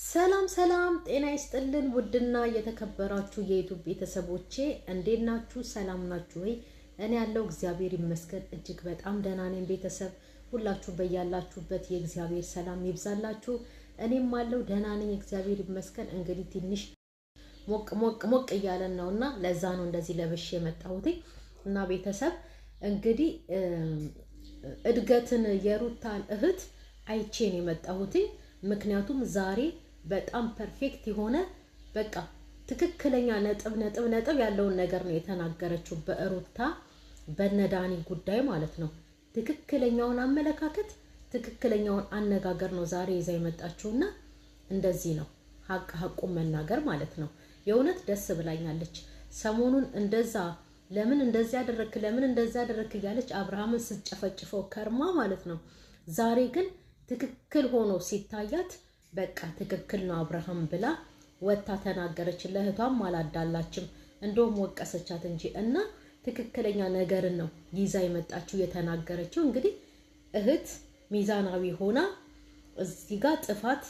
ሰላም ሰላም ጤና ይስጥልን ውድና የተከበራችሁ የዩቲዩብ ቤተሰቦቼ እንዴት ናችሁ? ሰላም ናችሁ ወይ? እኔ ያለው እግዚአብሔር ይመስገን እጅግ በጣም ደህና ነኝ። ቤተሰብ ሁላችሁ በያላችሁበት የእግዚአብሔር ሰላም ይብዛላችሁ። እኔም አለው ደህና ነኝ እግዚአብሔር ይመስገን። እንግዲህ ትንሽ ሞቅ እያለን ነውና ለዛ ነው እንደዚህ ለብሼ የመጣሁት እና ቤተሰብ እንግዲህ እድገትን የሩታን እህት አይቼ ነው የመጣሁት። ምክንያቱም ዛሬ በጣም ፐርፌክት የሆነ በቃ ትክክለኛ ነጥብ ያለውን ነገር ነው የተናገረችው በሩታ በነዳኒ ጉዳይ ማለት ነው። ትክክለኛውን አመለካከት ትክክለኛውን አነጋገር ነው ዛሬ ይዛ የመጣችውና እንደዚህ ነው ሀቁን መናገር ማለት ነው። የእውነት ደስ ብላኛለች። ሰሞኑን እንደዛ ለምን እንደዚህ ያደረክ እያለች አብርሃምን ስትጨፈጭፈው ከርማ ማለት ነው። ዛሬ ግን ትክክል ሆኖ ሲታያት በቃ ትክክል ነው አብርሃም ብላ ወጣ ተናገረች። ለእህቷም አላዳላችም፣ እንደውም ወቀሰቻት እንጂ እና ትክክለኛ ነገርን ነው ይዛ የመጣችው የተናገረችው። እንግዲህ እህት ሚዛናዊ ሆና እዚህ ጋር ጥፋት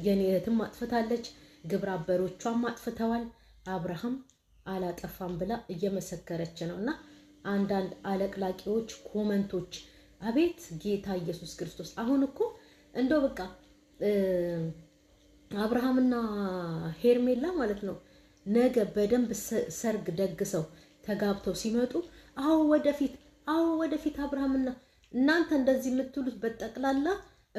የኔ እህትም አጥፍታለች፣ ግብረ አበሮቿም አጥፍተዋል፣ አብርሃም አላጠፋም ብላ እየመሰከረች ነውና አንዳንድ አለቅላቂዎች ኮመንቶች አቤት ጌታ ኢየሱስ ክርስቶስ። አሁን እኮ እንደው በቃ አብርሃምና ሄርሜላ ማለት ነው ነገ በደንብ ሰርግ ደግሰው ተጋብተው ሲመጡ አዎ ወደፊት አብርሃምና እናንተ እንደዚህ የምትሉት በጠቅላላ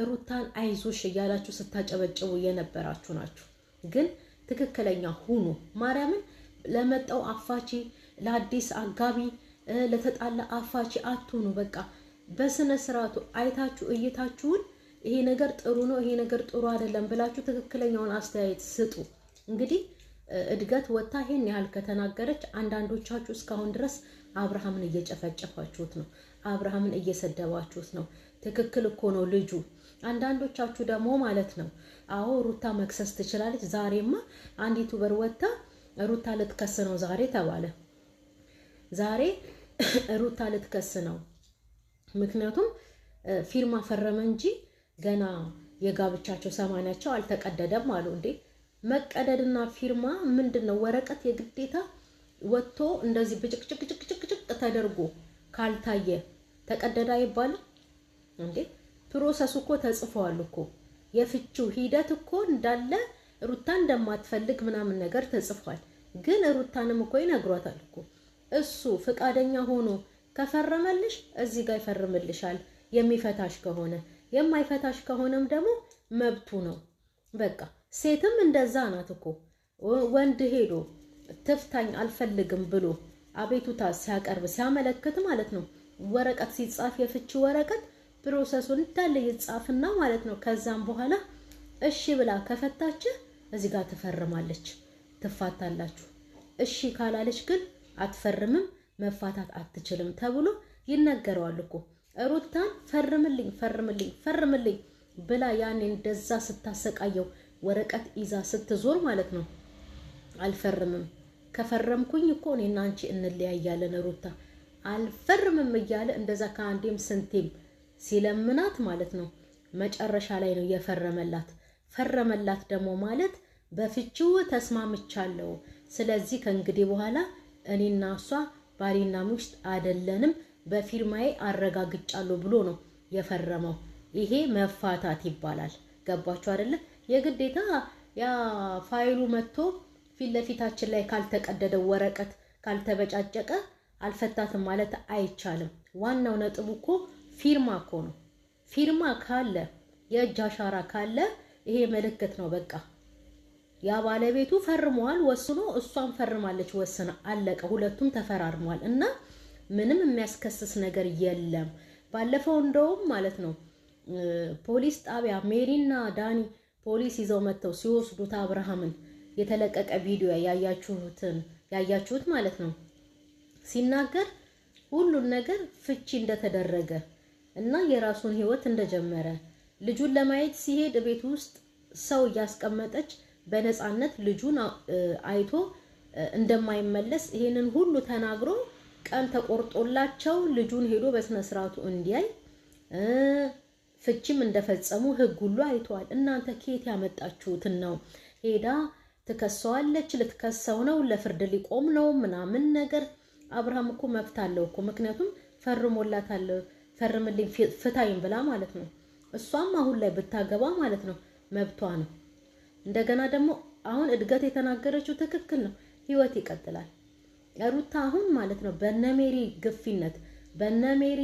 ሩታን አይዞሽ እያላችሁ ስታጨበጭቡ የነበራችሁ ናችሁ። ግን ትክክለኛ ሁኑ። ማርያምን ለመጣው አፋቺ ለአዲስ አጋቢ ለተጣላ አፋቺ አትሁኑ። በቃ በስነ ስርዓቱ አይታችሁ እይታችሁን ይሄ ነገር ጥሩ ነው ይሄ ነገር ጥሩ አይደለም ብላችሁ ትክክለኛውን አስተያየት ስጡ። እንግዲህ እድገት ወጣ ይሄን ያህል ከተናገረች አንዳንዶቻችሁ እስካሁን ድረስ አብርሃምን እየጨፈጨፋችሁት ነው፣ አብርሃምን እየሰደባችሁት ነው። ትክክል እኮ ነው ልጁ። አንዳንዶቻችሁ ደግሞ ማለት ነው አዎ ሩታ መክሰስ ትችላለች። ዛሬማ አንዲቱ በር ወጣ ሩታ ልትከስ ነው ዛሬ ተባለ። ዛሬ ሩታ ልትከስ ነው። ምክንያቱም ፊርማ ፈረመ እንጂ ገና የጋብቻቸው ሰማንያቸው አልተቀደደም አሉ እንዴ። መቀደድና ፊርማ ምንድነው? ወረቀት የግዴታ ወጥቶ እንደዚህ ብጭቅጭቅ ተደርጎ ካልታየ ተቀደደ አይባልም እንዴ? ፕሮሰሱ እኮ ተጽፏል እኮ። የፍቺው ሂደት እኮ እንዳለ ሩታ እንደማትፈልግ ምናምን ነገር ተጽፏል። ግን ሩታንም እኮ ይነግሯታል እኮ። እሱ ፍቃደኛ ሆኖ ከፈረመልሽ እዚህ ጋር ይፈርምልሻል የሚፈታሽ ከሆነ። የማይፈታሽ ከሆነም ደግሞ መብቱ ነው። በቃ ሴትም እንደዛ ናት እኮ። ወንድ ሄዶ ትፍታኝ አልፈልግም ብሎ አቤቱታ ሲያቀርብ ሲያመለክት ማለት ነው ወረቀት ሲጻፍ የፍቺ ወረቀት ፕሮሰሱን እንዳለ ይጻፍና ማለት ነው ከዛም በኋላ እሺ ብላ ከፈታችሁ እዚህ ጋር ትፈርማለች፣ ትፋታላችሁ። እሺ ካላለች ግን አትፈርምም፣ መፋታት አትችልም ተብሎ ይነገረዋል እኮ። ሩታን ፈርምልኝ ብላ ያኔ እንደዛ ስታሰቃየው ወረቀት ይዛ ስትዞር ማለት ነው አልፈርምም፣ ከፈረምኩኝ እኮ እኔና አንቺ እንለያያለን፣ ሩታ አልፈርምም እያለ እንደዛ ከአንዴም ስንቴም ሲለምናት ማለት ነው መጨረሻ ላይ ነው የፈረመላት። ፈረመላት ደግሞ ማለት በፍቺው ተስማምቻለሁ፣ ስለዚህ ከእንግዲህ በኋላ እኔና እሷ ባልና ሚስት አይደለንም፣ በፊርማዬ አረጋግጫለሁ ብሎ ነው የፈረመው። ይሄ መፋታት ይባላል። ገባችሁ አይደለ? የግዴታ ያ ፋይሉ መጥቶ ፊት ለፊታችን ላይ ካልተቀደደ ወረቀት ካልተበጫጨቀ አልፈታትም ማለት አይቻልም። ዋናው ነጥቡ እኮ ፊርማ እኮ ነው። ፊርማ ካለ የእጅ አሻራ ካለ ይሄ ምልክት ነው። በቃ ያ ባለቤቱ ፈርሟል ወስኖ፣ እሷን ፈርማለች ወስና፣ አለቀ። ሁለቱም ተፈራርሟል እና ምንም የሚያስከስስ ነገር የለም። ባለፈው እንደውም ማለት ነው ፖሊስ ጣቢያ ሜሪና ዳኒ ፖሊስ ይዘው መጥተው ሲወስዱት አብርሃምን የተለቀቀ ቪዲዮ ያያችሁት ማለት ነው ሲናገር ሁሉን ነገር ፍቺ እንደተደረገ እና የራሱን ህይወት እንደጀመረ ልጁን ለማየት ሲሄድ ቤት ውስጥ ሰው እያስቀመጠች በነፃነት ልጁን አይቶ እንደማይመለስ ይሄንን ሁሉ ተናግሮ ቀን ተቆርጦላቸው ልጁን ሄዶ በስነ ስርዓቱ እንዲያይ ፍቺም እንደፈጸሙ ህግ ሁሉ አይተዋል። እናንተ ከየት ያመጣችሁትን ነው? ሄዳ ትከሰዋለች፣ ልትከሰው ነው፣ ለፍርድ ሊቆም ነው ምናምን ነገር። አብርሃም እኮ መብት አለው እኮ ምክንያቱም ፈርሞላታል፣ ፈርምልኝ ፍታይም ብላ ማለት ነው። እሷም አሁን ላይ ብታገባ ማለት ነው መብቷ ነው። እንደገና ደግሞ አሁን እድገት የተናገረችው ትክክል ነው። ህይወት ይቀጥላል። ሩታ አሁን ማለት ነው በነሜሪ ግፊነት በነሜሪ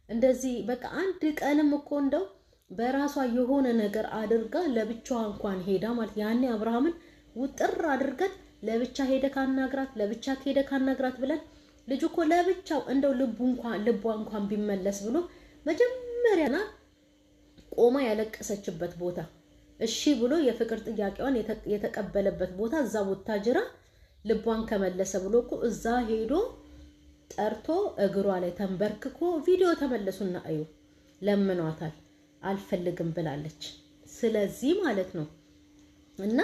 እንደዚህ በቃ አንድ ቀንም እኮ እንደው በራሷ የሆነ ነገር አድርጋ ለብቻዋ እንኳን ሄዳ ማለት ያኔ አብርሃምን ውጥር አድርገት ለብቻ ሄደ ካናግራት ለብቻ ሄደ ካናግራት ብለን ልጅ እኮ ለብቻው እንደው ልቧ እንኳን ቢመለስ ብሎ መጀመሪያና ቆማ ያለቀሰችበት ቦታ እሺ ብሎ የፍቅር ጥያቄዋን የተቀበለበት ቦታ እዛ ወታጅራ ልቧን ከመለሰ ብሎ እኮ እዛ ሄዶ ጠርቶ እግሯ ላይ ተንበርክኮ ቪዲዮ ተመለሱና አዩ ለምኗታል። አልፈልግም ብላለች። ስለዚህ ማለት ነው እና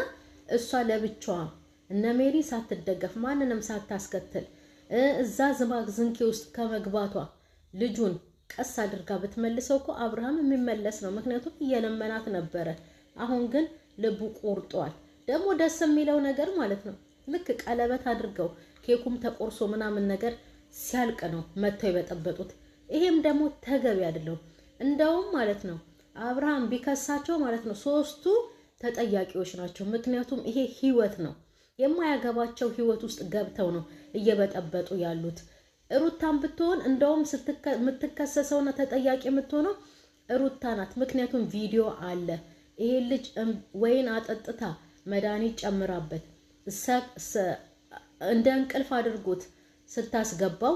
እሷ ለብቻዋ እነ ሜሪ ሳትደገፍ ማንንም ሳታስከትል እዛ ዝማግ ዝንኬ ውስጥ ከመግባቷ ልጁን ቀስ አድርጋ ብትመልሰው እኮ አብርሃም የሚመለስ ነው። ምክንያቱም እየለመናት ነበረ። አሁን ግን ልቡ ቆርጧል። ደግሞ ደስ የሚለው ነገር ማለት ነው ልክ ቀለበት አድርገው ኬኩም ተቆርሶ ምናምን ነገር ሲያልቅ ነው መተው የበጠበጡት። ይሄም ደግሞ ተገቢ አይደለም። እንደውም ማለት ነው አብርሃም ቢከሳቸው ማለት ነው ሶስቱ ተጠያቂዎች ናቸው። ምክንያቱም ይሄ ህይወት ነው። የማያገባቸው ህይወት ውስጥ ገብተው ነው እየበጠበጡ ያሉት። ሩታን ብትሆን እንደውም የምትከሰሰውና ተጠያቂ የምትሆነው ሩታ ናት። ምክንያቱም ቪዲዮ አለ። ይሄ ልጅ ወይን አጠጥታ መድኃኒት ጨምራበት እንደ እንቅልፍ አድርጎት ስታስገባው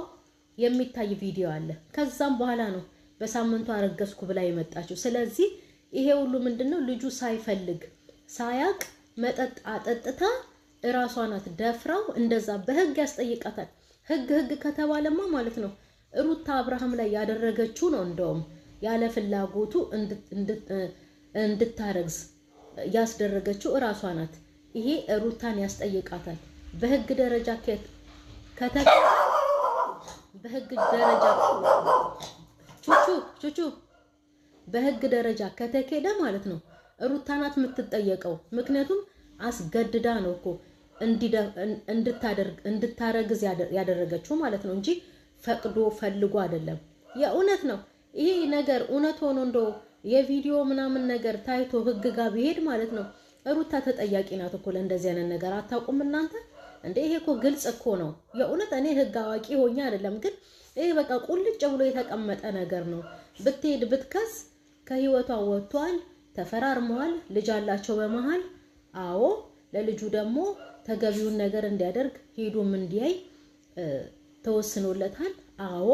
የሚታይ ቪዲዮ አለ። ከዛም በኋላ ነው በሳምንቱ አረገዝኩ ብላ የመጣችው። ስለዚህ ይሄ ሁሉ ምንድነው ልጁ ሳይፈልግ ሳያቅ መጠጥ አጠጥታ እራሷ ናት ደፍራው እንደዛ በህግ ያስጠይቃታል። ህግ ከተባለማ ማለት ነው ሩታ አብርሃም ላይ ያደረገችው ነው። እንደውም ያለ ፍላጎቱ እንድታረግዝ ያስደረገችው እራሷ ናት። ይሄ ሩታን ያስጠይቃታል። በህግ ደረጃ በህግ ደረጃ ከተኬደ ማለት ነው ሩታ ናት የምትጠየቀው። ምክንያቱም አስገድዳ ነው እኮ እንድታረግዝ ያደረገችው ማለት ነው እንጂ ፈቅዶ ፈልጎ አይደለም። የእውነት ነው ይሄ ነገር እውነት ሆኖ እንደው የቪዲዮ ምናምን ነገር ታይቶ ህግ ጋር ቢሄድ ማለት ነው ሩታ ተጠያቂ ናት እኮ ለእንደዚህ አይነት ነገር። አታውቁም እናንተ እንዴ? ይሄ እኮ ግልጽ እኮ ነው። የእውነት እኔ ህግ አዋቂ ሆኜ አይደለም፣ ግን ይሄ በቃ ቁልጭ ብሎ የተቀመጠ ነገር ነው። ብትሄድ ብትከስ ከህይወቷ ወጥቷል፣ ተፈራርመዋል፣ ልጅ አላቸው በመሃል። አዎ ለልጁ ደግሞ ተገቢውን ነገር እንዲያደርግ ሄዶም እንዲያይ ተወስኖለታል። አዎ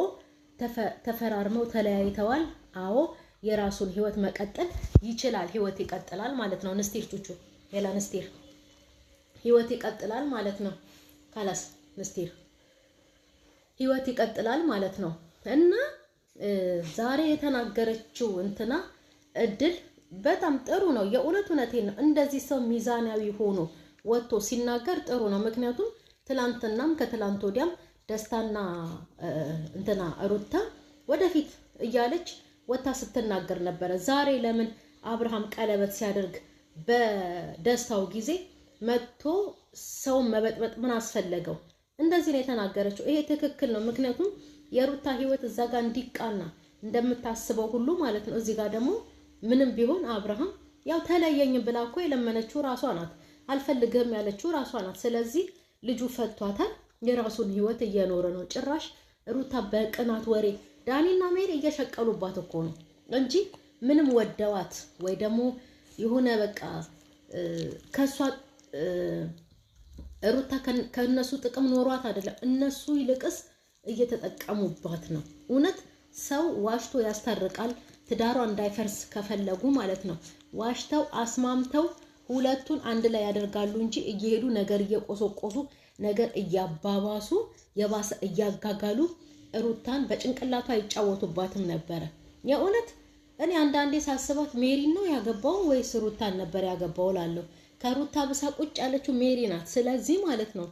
ተፈራርመው ተለያይተዋል። አዎ የራሱን ህይወት መቀጠል ይችላል። ህይወት ይቀጥላል ማለት ነው። ንስቲር ቹቹ ሌላ ንስቲር ህይወት ይቀጥላል ማለት ነው። ካላስ ንስቲር ህይወት ይቀጥላል ማለት ነው። እና ዛሬ የተናገረችው እንትና እድል በጣም ጥሩ ነው። የእውነቴን ነው። እንደዚህ ሰው ሚዛናዊ ሆኖ ወጥቶ ሲናገር ጥሩ ነው። ምክንያቱም ትላንትናም ከትላንት ወዲያም ደስታና እንትና ሩታ ወደፊት እያለች ወታ ስትናገር ነበረ። ዛሬ ለምን አብርሃም ቀለበት ሲያደርግ በደስታው ጊዜ መጥቶ ሰው መበጥበጥ ምን አስፈለገው? እንደዚህ ነው የተናገረችው። ይሄ ትክክል ነው። ምክንያቱም የሩታ ህይወት እዛ ጋር እንዲቃና እንደምታስበው ሁሉ ማለት ነው። እዚህ ጋር ደግሞ ምንም ቢሆን አብርሃም ያው ተለየኝ ብላ እኮ የለመነችው ራሷ ናት። አልፈልግህም ያለችው ራሷ ናት። ስለዚህ ልጁ ፈቷታል። የራሱን ህይወት እየኖረ ነው። ጭራሽ ሩታ በቅናት ወሬ ዳኒና ሜሪ እየሸቀሉባት እኮ ነው እንጂ ምንም ወደዋት ወይ ደግሞ የሆነ በቃ ከሷ ሩታ ከነሱ ጥቅም ኖሯት አይደለም። እነሱ ይልቅስ እየተጠቀሙባት ነው። እውነት ሰው ዋሽቶ ያስታርቃል። ትዳሯ እንዳይፈርስ ከፈለጉ ማለት ነው ዋሽተው አስማምተው ሁለቱን አንድ ላይ ያደርጋሉ እንጂ እየሄዱ ነገር እየቆሰቆሱ ነገር እያባባሱ የባሰ እያጋጋሉ ሩታን በጭንቅላቷ አይጫወቱባትም ነበረ። የእውነት እኔ አንዳንዴ ሳስባት ሜሪ ነው ያገባው ወይስ ሩታን ነበር ያገባው ላለሁ። ከሩታ ብሳ ቁጭ ያለችው ሜሪ ናት። ስለዚህ ማለት ነው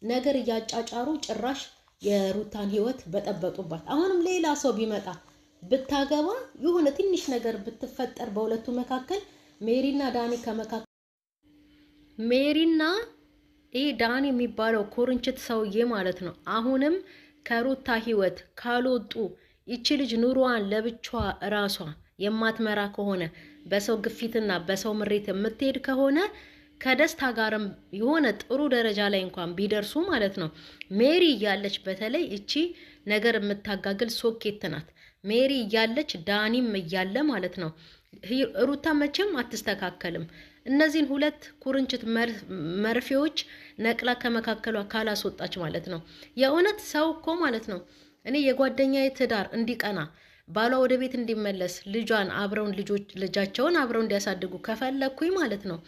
ነገር እያጫጫሩ ጭራሽ የሩታን ህይወት በጠበጡባት። አሁንም ሌላ ሰው ቢመጣ ብታገባ የሆነ ትንሽ ነገር ብትፈጠር በሁለቱ መካከል ሜሪና ዳኒ ሜሪና ይሄ ዳኒ የሚባለው ኩርንችት ሰውዬ ማለት ነው አሁንም ከሩታ ህይወት ካልወጡ ይቺ ልጅ ኑሮዋን ለብቻዋ ራሷ የማትመራ ከሆነ በሰው ግፊትና በሰው ምሬት የምትሄድ ከሆነ ከደስታ ጋርም የሆነ ጥሩ ደረጃ ላይ እንኳን ቢደርሱ ማለት ነው ሜሪ እያለች በተለይ እቺ ነገር የምታጋግል ሶኬት ናት። ሜሪ እያለች ዳኒም እያለ ማለት ነው ሩታ መቼም አትስተካከልም። እነዚህን ሁለት ኩርንችት መርፌዎች ነቅላ ከመካከሏ ካላስወጣች ማለት ነው የእውነት ሰው እኮ ማለት ነው እኔ የጓደኛዬ ትዳር እንዲቀና ባሏ ወደ ቤት እንዲመለስ ልጃቸውን አብረው እንዲያሳድጉ ከፈለኩኝ ማለት ነው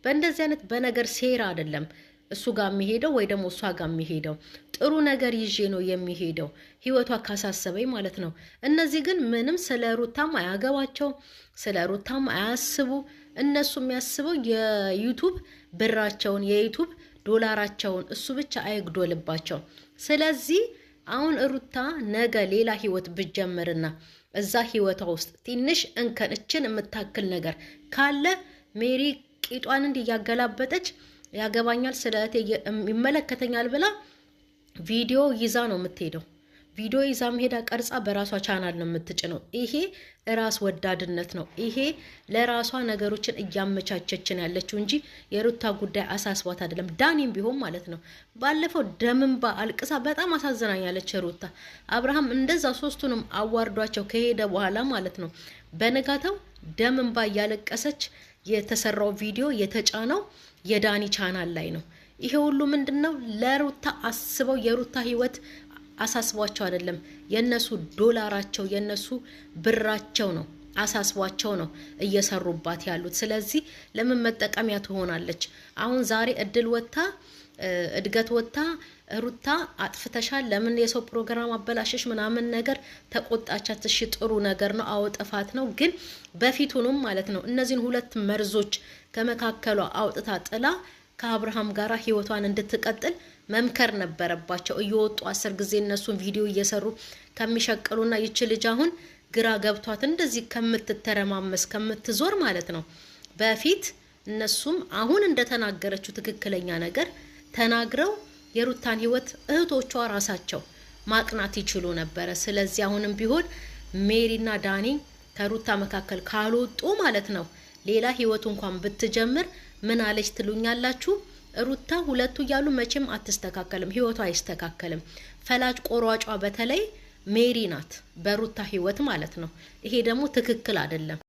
በእንደዚህ አይነት በነገር ሴራ አይደለም እሱ ጋር የሚሄደው ወይ ደግሞ እሷ ጋር የሚሄደው ጥሩ ነገር ይዤ ነው የሚሄደው ህይወቷ ካሳሰበኝ ማለት ነው። እነዚህ ግን ምንም ስለ ሩታም አያገባቸው፣ ስለ ሩታም አያስቡ። እነሱ የሚያስበው የዩቱብ ብራቸውን የዩቱብ ዶላራቸውን እሱ ብቻ አይግዶልባቸው። ስለዚህ አሁን ሩታ ነገ ሌላ ህይወት ብጀምርና እዛ ህይወቷ ውስጥ ትንሽ እንከን እችን የምታክል ነገር ካለ ሜሪ ቂጧን እንዲያገላበጠች ያገባኛል ስለቴ ይመለከተኛል ብላ ቪዲዮ ይዛ ነው የምትሄደው። ቪዲዮ ይዛ መሄዳ ቀርጻ በራሷ ቻናል ነው የምትጭነው። ይሄ ራስ ወዳድነት ነው። ይሄ ለራሷ ነገሮችን እያመቻቸችን ያለችው እንጂ የሩታ ጉዳይ አሳስቧት አይደለም። ዳኒም ቢሆን ማለት ነው ባለፈው ደምንባ አልቅሳ በጣም አሳዝናኛለች ሩታ። አብርሃም እንደዛ ሶስቱንም አዋርዷቸው ከሄደ በኋላ ማለት ነው በነጋታው ደምንባ እያለቀሰች የተሰራው ቪዲዮ የተጫነው የዳኒ ቻናል ላይ ነው። ይሄ ሁሉ ምንድነው ለሩታ አስበው የሩታ ህይወት አሳስቧቸው አይደለም። የነሱ ዶላራቸው የነሱ ብራቸው ነው አሳስቧቸው ነው እየሰሩባት ያሉት። ስለዚህ ለምን መጠቀሚያ ትሆናለች? አሁን ዛሬ እድገት ወጣ ሩታ አጥፍተሻል፣ ለምን የሰው ፕሮግራም አበላሽሽ ምናምን ነገር ተቆጣቻት። እሺ ጥሩ ነገር ነው፣ አዎ ጥፋት ነው። ግን በፊቱንም ማለት ነው እነዚህን ሁለት መርዞች ከመካከሏ አውጥታ ጥላ ከአብርሃም ጋራ ህይወቷን እንድትቀጥል መምከር ነበረባቸው። እየወጡ 10 ጊዜ እነሱን ቪዲዮ እየሰሩ ከሚሸቅሉና ይች ልጅ አሁን ግራ ገብቷት እንደዚህ ከምትተረማመስ ከምትዞር ማለት ነው በፊት እነሱም አሁን እንደተናገረችው ትክክለኛ ነገር ተናግረው የሩታን ህይወት እህቶቿ ራሳቸው ማቅናት ይችሉ ነበረ። ስለዚህ አሁንም ቢሆን ሜሪና ዳኒ ከሩታ መካከል ካልወጡ ማለት ነው ሌላ ህይወቱ እንኳን ብትጀምር ምን አለች ትሉኛላችሁ? ሩታ ሁለቱ እያሉ መቼም አትስተካከልም፣ ህይወቷ አይስተካከልም። ፈላጭ ቆራጯ በተለይ ሜሪ ናት በሩታ ህይወት ማለት ነው። ይሄ ደግሞ ትክክል አይደለም።